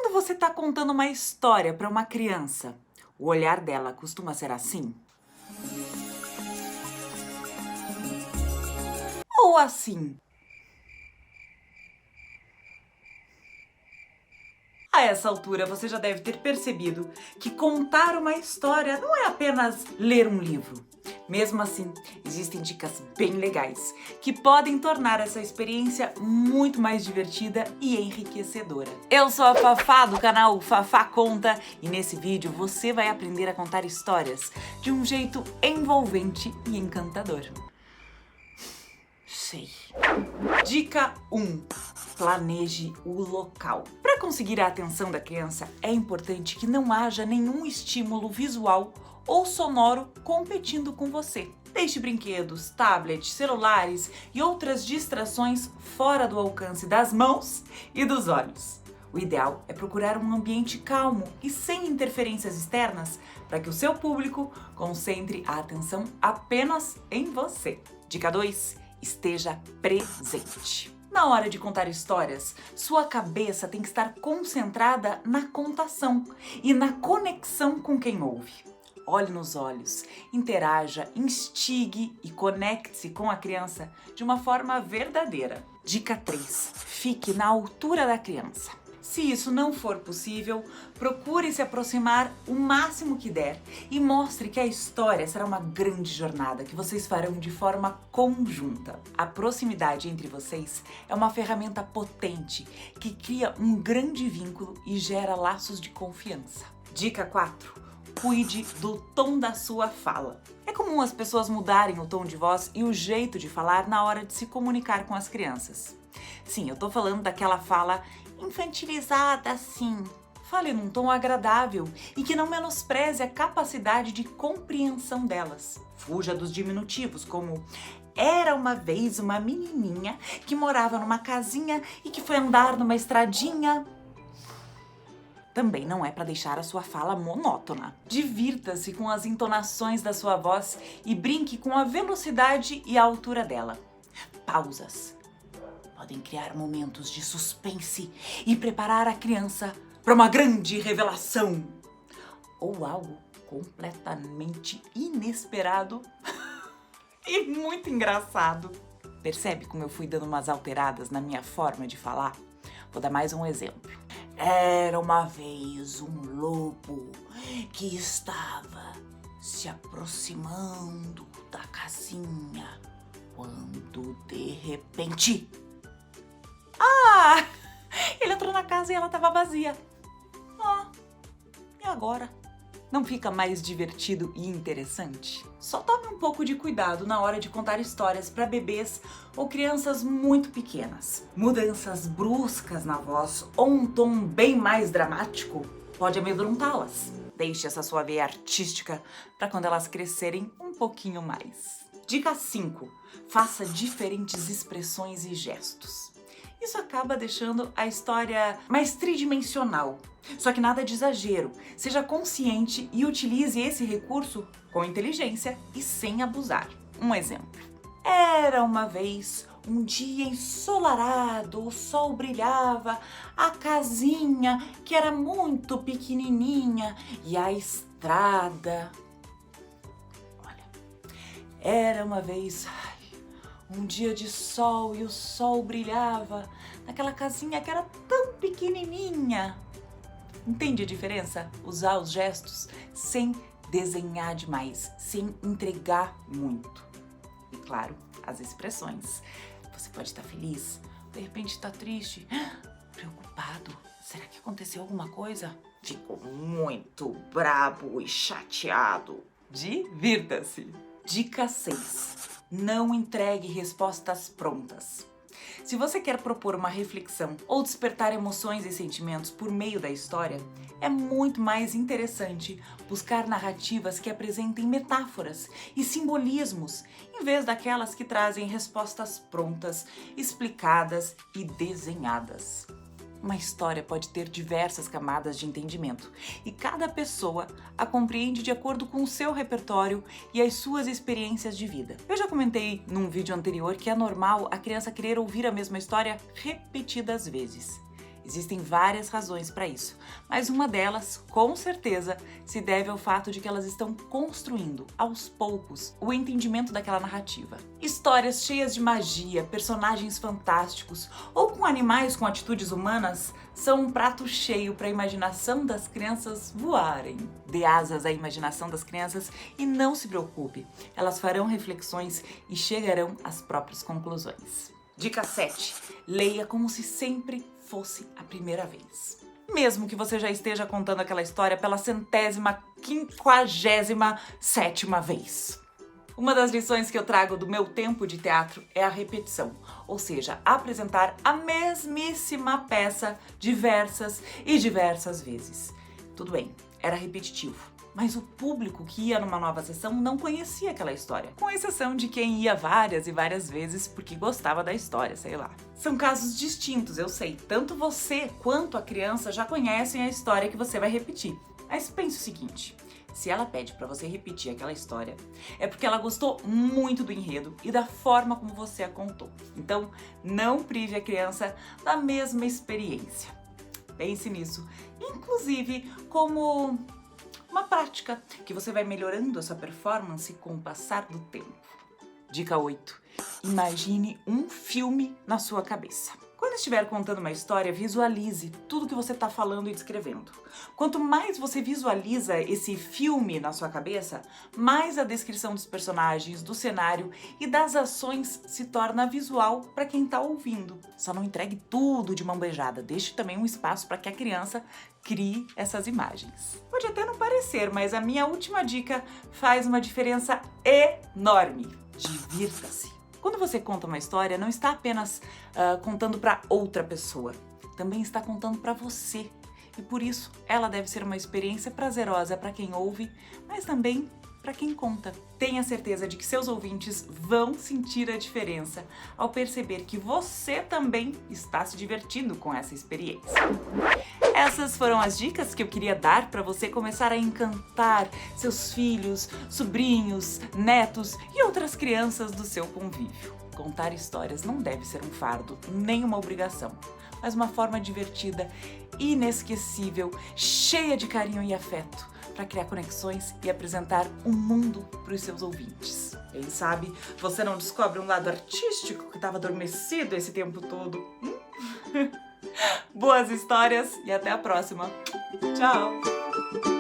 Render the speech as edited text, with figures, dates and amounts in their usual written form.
Quando você está contando uma história para uma criança, o olhar dela costuma ser assim? Ou assim? A essa altura você já deve ter percebido que contar uma história não é apenas ler um livro. Mesmo assim, existem dicas bem legais que podem tornar essa experiência muito mais divertida e enriquecedora. Eu sou a Fafá do canal Fafá Conta e nesse vídeo você vai aprender a contar histórias de um jeito envolvente e encantador. Sei. Dica 1. Planeje o local. Para conseguir a atenção da criança, é importante que não haja nenhum estímulo visual ou sonoro competindo com você. Deixe brinquedos, tablets, celulares e outras distrações fora do alcance das mãos e dos olhos. O ideal é procurar um ambiente calmo e sem interferências externas para que o seu público concentre a atenção apenas em você. Dica 2. Esteja presente. Na hora de contar histórias, sua cabeça tem que estar concentrada na contação e na conexão com quem ouve. Olhe nos olhos, interaja, instigue e conecte-se com a criança de uma forma verdadeira. Dica 3. Fique na altura da criança. Se isso não for possível, procure se aproximar o máximo que der e mostre que a história será uma grande jornada que vocês farão de forma conjunta. A proximidade entre vocês é uma ferramenta potente que cria um grande vínculo e gera laços de confiança. Dica 4. Cuide do tom da sua fala. É comum as pessoas mudarem o tom de voz e o jeito de falar na hora de se comunicar com as crianças. Sim, eu tô falando daquela fala infantilizada assim. Fale num tom agradável e que não menospreze a capacidade de compreensão delas. Fuja dos diminutivos, como era uma vez uma menininha que morava numa casinha e que foi andar numa estradinha. Também não é para deixar a sua fala monótona. Divirta-se com as entonações da sua voz e brinque com a velocidade e a altura dela. Pausas podem criar momentos de suspense e preparar a criança para uma grande revelação ou algo completamente inesperado e muito engraçado. Percebe como eu fui dando umas alteradas na minha forma de falar? Vou dar mais um exemplo. Era uma vez um lobo que estava se aproximando da casinha quando de repente... ele entrou na casa e ela estava vazia. E agora? Não fica mais divertido e interessante? Só tome um pouco de cuidado na hora de contar histórias para bebês ou crianças muito pequenas. Mudanças bruscas na voz ou um tom bem mais dramático pode amedrontá-las. Deixe essa sua veia artística para quando elas crescerem um pouquinho mais. Dica 5. Faça diferentes expressões e gestos. Isso acaba deixando a história mais tridimensional. Só que nada de exagero. Seja consciente e utilize esse recurso com inteligência e sem abusar. Um exemplo. Era uma vez um dia ensolarado, o sol brilhava, a casinha que era muito pequenininha e a estrada. Olha, era uma vez... um dia de sol e o sol brilhava naquela casinha que era tão pequenininha. Entende a diferença? Usar os gestos sem desenhar demais, sem entregar muito. E claro, as expressões. Você pode estar feliz, de repente está triste, preocupado. Será que aconteceu alguma coisa? Ficou muito brabo e chateado. Divirta-se! Dica 6. Não entregue respostas prontas. Se você quer propor uma reflexão ou despertar emoções e sentimentos por meio da história, é muito mais interessante buscar narrativas que apresentem metáforas e simbolismos, em vez daquelas que trazem respostas prontas, explicadas e desenhadas. Uma história pode ter diversas camadas de entendimento e cada pessoa a compreende de acordo com o seu repertório e as suas experiências de vida. Eu já comentei num vídeo anterior que é normal a criança querer ouvir a mesma história repetidas vezes. Existem várias razões para isso, mas uma delas, com certeza, se deve ao fato de que elas estão construindo, aos poucos, o entendimento daquela narrativa. Histórias cheias de magia, personagens fantásticos ou com animais com atitudes humanas são um prato cheio para a imaginação das crianças voarem. Dê asas à imaginação das crianças e não se preocupe, elas farão reflexões e chegarão às próprias conclusões. Dica 7. Leia como se sempre fosse a primeira vez. Mesmo que você já esteja contando aquela história pela 157ª vez. Uma das lições que eu trago do meu tempo de teatro é a repetição, ou seja, apresentar a mesmíssima peça diversas vezes. Tudo bem, era repetitivo, mas o público que ia numa nova sessão não conhecia aquela história, com exceção de quem ia várias e várias vezes porque gostava da história, sei lá. São casos distintos, eu sei, tanto você quanto a criança já conhecem a história que você vai repetir. Mas pense o seguinte, se ela pede para você repetir aquela história, é porque ela gostou muito do enredo e da forma como você a contou. Então, não prive a criança da mesma experiência. Pense nisso, inclusive como uma prática que você vai melhorando a sua performance com o passar do tempo. Dica 8. Imagine um filme na sua cabeça. Quando estiver contando uma história, visualize tudo que você está falando e descrevendo. Quanto mais você visualiza esse filme na sua cabeça, mais a descrição dos personagens, do cenário e das ações se torna visual para quem está ouvindo. Só não entregue tudo de mão beijada, deixe também um espaço para que a criança crie essas imagens. Pode até não parecer, mas a minha última dica faz uma diferença enorme. Divirta-se. Quando você conta uma história, não está apenas contando para outra pessoa, também está contando para você. E por isso, ela deve ser uma experiência prazerosa para quem ouve, mas também para quem conta. Tenha certeza de que seus ouvintes vão sentir a diferença ao perceber que você também está se divertindo com essa experiência. Essas foram as dicas que eu queria dar para você começar a encantar seus filhos, sobrinhos, netos e outras crianças do seu convívio. Contar histórias não deve ser um fardo, nem uma obrigação, mas uma forma divertida, inesquecível, cheia de carinho e afeto, para criar conexões e apresentar um mundo para os seus ouvintes. Quem sabe você não descobre um lado artístico que estava adormecido esse tempo todo? Boas histórias e até a próxima. Tchau!